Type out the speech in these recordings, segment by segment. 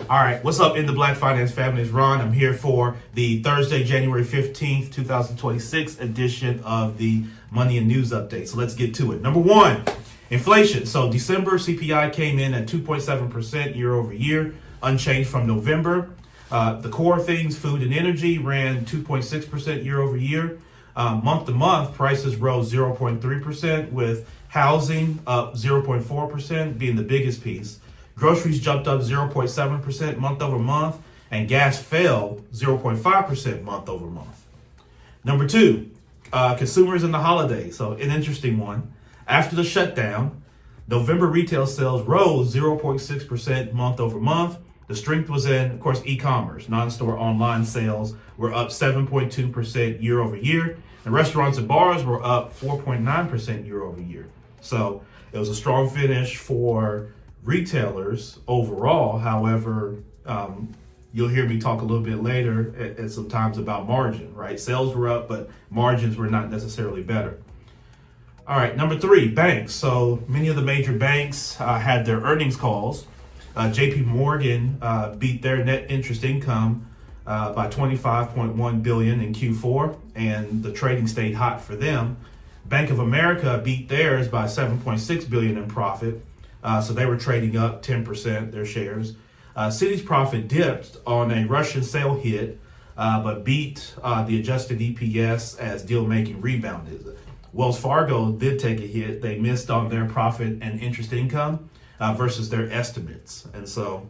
All right, what's up in the Black Finance family? It's Ron. I'm here for the Thursday, January 15th, 2026 edition of the Money and News Update. So let's get to it. Number one, inflation. So December CPI came in at 2.7% year over year, unchanged from November. The core things, food and energy, ran 2.6% year over year. Month to month, prices rose 0.3%, with housing up 0.4%, being the biggest piece. Groceries jumped up 0.7% month over month, and gas fell 0.5% month over month. Number two, consumers in the holidays. So an interesting one. After the shutdown, November retail sales rose 0.6% month over month. The strength was in, of course, e-commerce. Non-store online sales were up 7.2% year over year, and restaurants and bars were up 4.9% year over year. So it was a strong finish for retailers overall. However, you'll hear me talk a little bit later at sometimes about margin, right? Sales were up, but margins were not necessarily better. All right, number three, banks. So many of the major banks had their earnings calls. JPMorgan beat their net interest income by $25.1 billion in Q4, and the trading stayed hot for them. Bank of America beat theirs by $7.6 billion in profit. So they were trading up 10%, their shares. Citi's profit dipped on a Russian sale hit, but beat the adjusted EPS as deal-making rebounded. Wells Fargo did take a hit. They missed on their profit and interest income versus their estimates. And so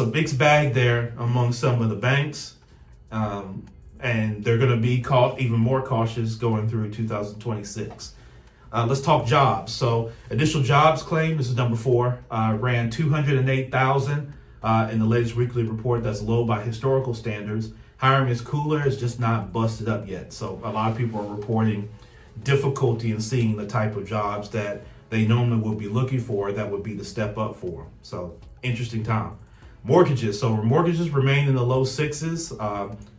mixed bag there among some of the banks. And they're going to be even more cautious going through 2026. Let's talk jobs. So initial jobs claim, this is number four, ran 208,000 in the latest weekly report. That's low by historical standards. Hiring is cooler, it's just not busted up yet. So a lot of people are reporting difficulty in seeing the type of jobs that they normally would be looking for that would be the step up for them. So interesting time. Mortgages. So mortgages remain in the low sixes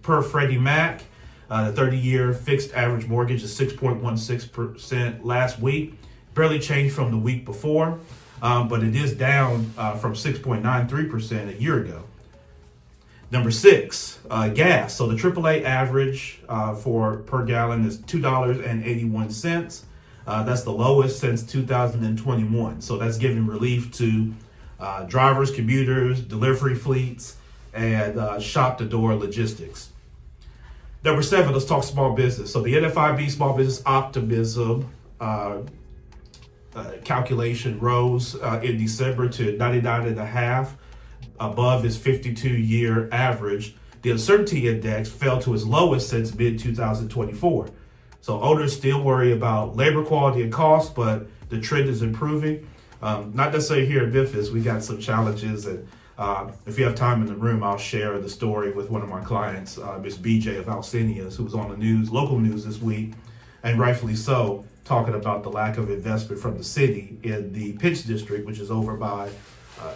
per Freddie Mac. The 30-year fixed average mortgage is 6.16% last week, barely changed from the week before, but it is down from 6.93% a year ago. Number six, gas. So the AAA average for per gallon is $2.81. That's the lowest since 2021. So that's giving relief to drivers, commuters, delivery fleets, and shop-to-door logistics. Number seven, let's talk small business. So the NFIB small business optimism calculation rose in December to 99.5, above its 52-year average. The uncertainty index fell to its lowest since mid-2024. So owners still worry about labor quality and cost, but the trend is improving. Not necessarily here in Memphis, we got some challenges, and if you have time in the room, I'll share the story with one of my clients, Miss BJ of Alcinius, who was on the news, local news this week, and rightfully so, talking about the lack of investment from the city in the Pitts District, which is over by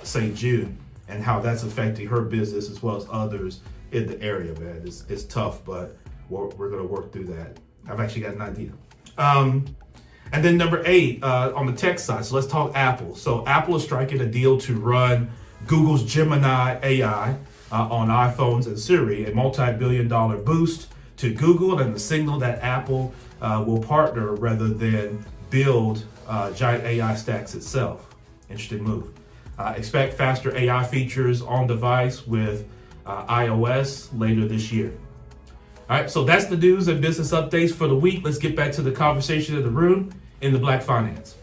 St. Jude, and how that's affecting her business as well as others in the area, man. It's tough, but we're going to work through that. I've actually got an idea. And then number eight, on the tech side, so let's talk Apple. So Apple is striking a deal to run Google's Gemini AI on iPhones and Siri, a multi-billion-dollar boost to Google, and the signal that Apple will partner rather than build giant AI stacks itself. Interesting move. Expect faster AI features on device with iOS later this year. All right, so that's the news and business updates for the week. Let's get back to the conversation in the room in the Black Finance.